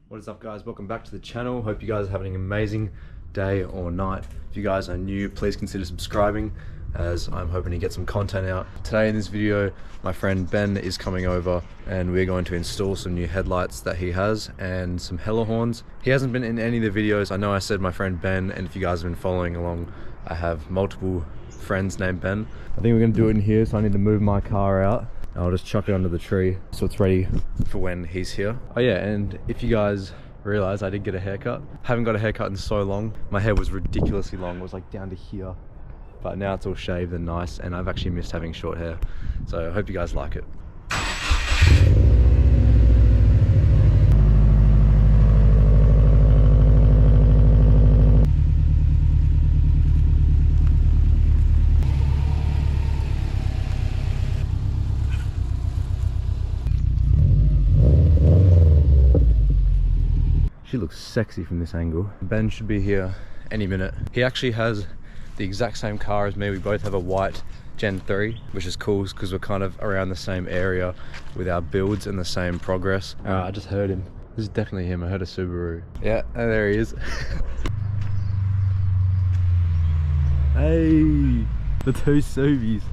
What is up, guys? Welcome back to the channel. Hope you guys are having an amazing day or night. If you guys are new, please consider subscribing, as I'm hoping to get some content out. Today in this video, my friend Ben is coming over and we're going to install some new headlights that he has and some hella horns. He hasn't been in any of the videos. I know I said my friend Ben, and if you guys have been following along, I have multiple friends named Ben. I think we're gonna do it in here, so I need to move my car out. I'll just chuck it under the tree so it's ready for when he's here. Oh yeah, and if you guys realize, I did get a haircut. Haven't got a haircut in so long. My hair was ridiculously long. It was like down to here, but now it's all shaved and nice, and I've actually missed having short hair. So I hope you guys like it. She looks sexy from this angle. Ben should be here any minute. He actually has the exact same car as me. We both have a white Gen 3, which is cool because we're kind of around the same area with our builds and the same progress. I just heard him. This is definitely him. I heard a Subaru. Yeah, there he is. Hey, the two Subies.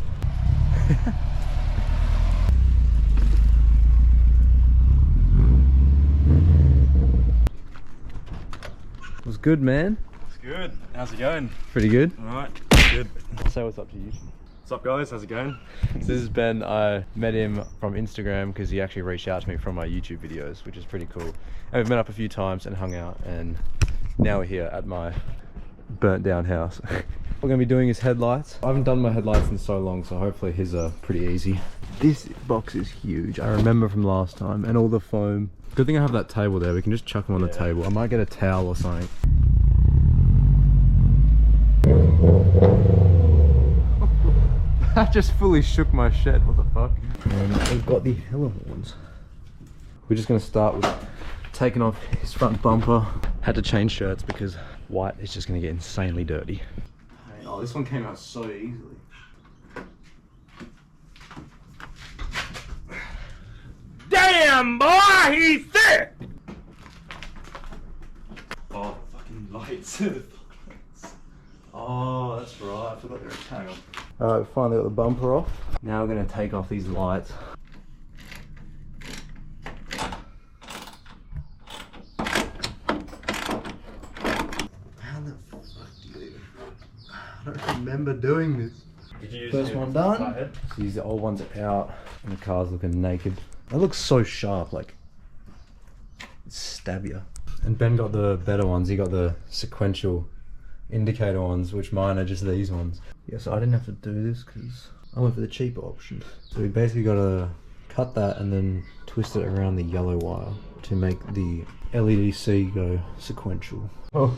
What's good, man? It's good. How's it going? Pretty good. Alright, good. Say what's up to you. What's up, guys? How's it going? So this is Ben. I met him from Instagram because he actually reached out to me from my YouTube videos, which is pretty cool. And we've met up a few times and hung out, and now we're here at my burnt down house. What we're going to be doing is headlights. I haven't done my headlights in so long, so hopefully his are pretty easy. This box is huge. I remember from last time, and all the foam. Good thing I have that table there. We can just chuck them on the table. I might get a towel or something. That just fully shook my shed. What the fuck? And we've got the hella horns. We're just going to start with taking off his front bumper. Had to change shirts because white is just going to get insanely dirty. Oh, this one came out so easily. Damn, boy, he's thick! Oh, the fucking lights. Oh, that's right. I forgot they were a tangle. Alright, we finally got the bumper off. Now we're going to take off these lights. How the fuck do you even... I don't remember doing this. Did you use First one done. So these old ones out, and the car's looking naked. That looks so sharp, like stab you. And Ben got the better ones. He got the sequential indicator ones, which mine are just these ones. Yeah, so I didn't have to do this because I went for the cheaper option. So we basically got to cut that and then twist it around the yellow wire to make the LEDC go sequential. Oh,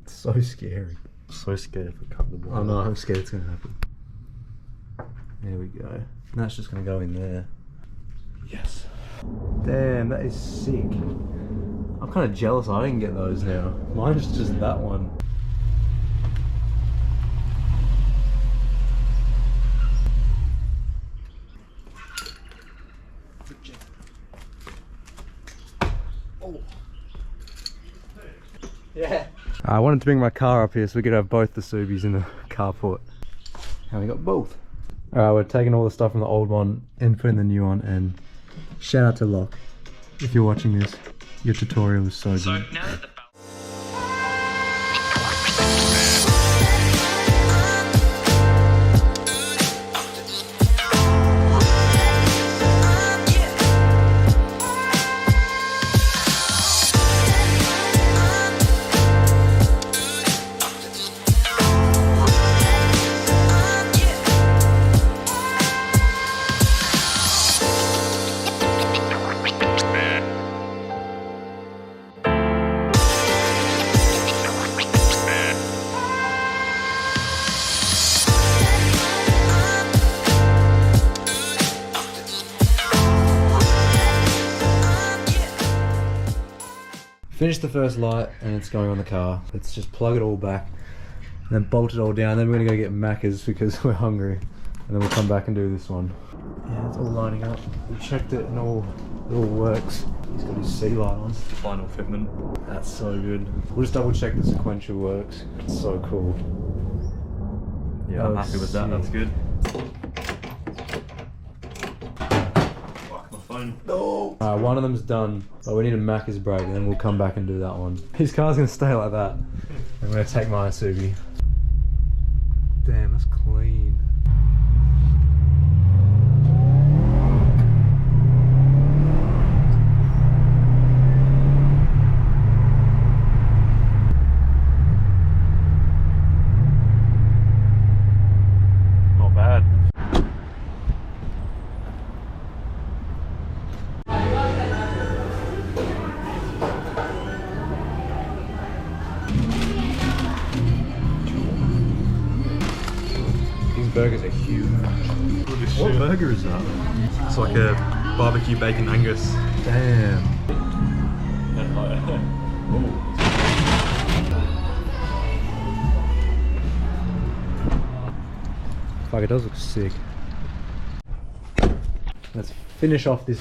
it's so scary. I'm so scared if I cut the wire. Oh no, I'm scared it's gonna happen. There we go. And that's just gonna go in there. Yes. Damn, that is sick. I'm kind of jealous I didn't get those now. Mine's just that one. Oh. Yeah. I wanted to bring my car up here so we could have both the Subies in the carport. And we got both. Alright, we're taking all the stuff from the old one and putting the new one, and shout out to Locke. If you're watching this, your tutorial was so good. Now that the Finished the first light and it's going on the car. Let's just plug it all back and then bolt it all down. Then we're gonna go get Macca's because we're hungry. and then we'll come back and do this one. Yeah, it's all lining up. We checked it and it all works. He's got his sea light on. Final fitment. That's so good. We'll just double check the sequential works. It's so cool. Yeah, I'm happy with that. That's good. Fuck my phone. No. Alright, one of them's done, but we need to mac his brake, and then we'll come back and do that one. His car's gonna stay like that. I'm gonna take my Isugi. Damn, that's clean. Not bad. These burgers are huge. What burger is that? It's like a barbecue bacon Angus. Damn. Fuck, it does look sick. Let's finish off this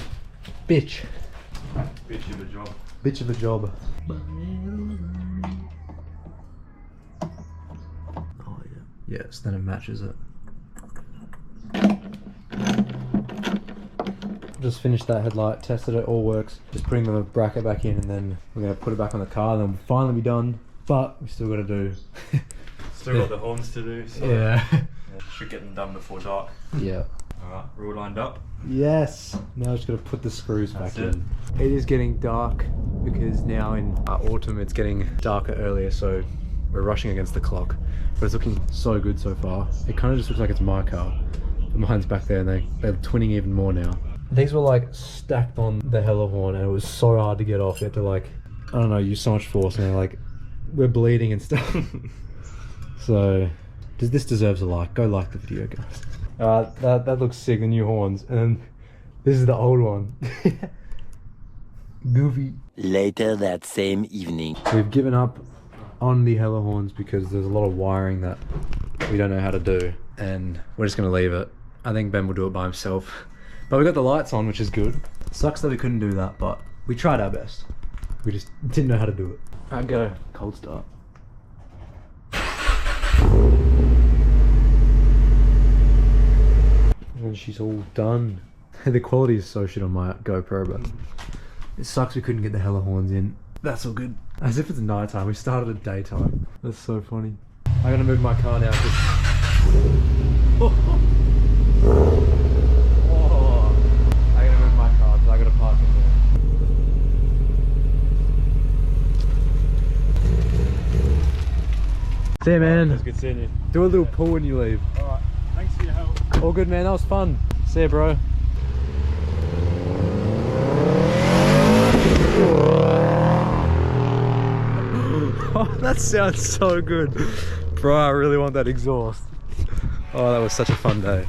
bitch. Bitch of a job. Bitch of a job. Oh yeah. Yes, then it matches it. Just finished that headlight, tested it, all works. Just putting the bracket back in, and then we're gonna put it back on the car, and then we'll finally be done. But we still gotta do. Still got the horns to do, so Yeah. Should get them done before dark. Yeah. Alright, we're all lined up. Yes. Now just gotta put the screws That's back it. in. It is getting dark because now in autumn it's getting darker earlier, so we're rushing against the clock. But it's looking so good so far. It kind of just looks like it's my car. But mine's back there, and they're twinning even more now. These were like stacked on the hella horn, and it was so hard to get off. You had to like, I don't know, use so much force, and they're like, we're bleeding and stuff. So, this deserves a like. Go like the video, guys. That looks sick, the new horns. And then this is the old one. Goofy. Later that same evening. We've given up on the hella horns because there's a lot of wiring that we don't know how to do, and we're just gonna leave it. I think Ben will do it by himself. But we got the lights on, which is good. Sucks that we couldn't do that, but we tried our best. We just didn't know how to do it. I'd go cold start. And she's all done. The quality is so shit on my GoPro, but it sucks we couldn't get the hella horns in. That's all good. As if it's nighttime. We started at daytime. That's so funny. I'm gonna move my car now. Oh, I'm gonna move my car because I gotta park in there. See you, man. It's good seeing you. Do a little pull when you leave. Alright, thanks for your help. All good, man. That was fun. See ya, bro. Oh, that sounds so good. Bro, I really want that exhaust. Oh, that was such a fun day.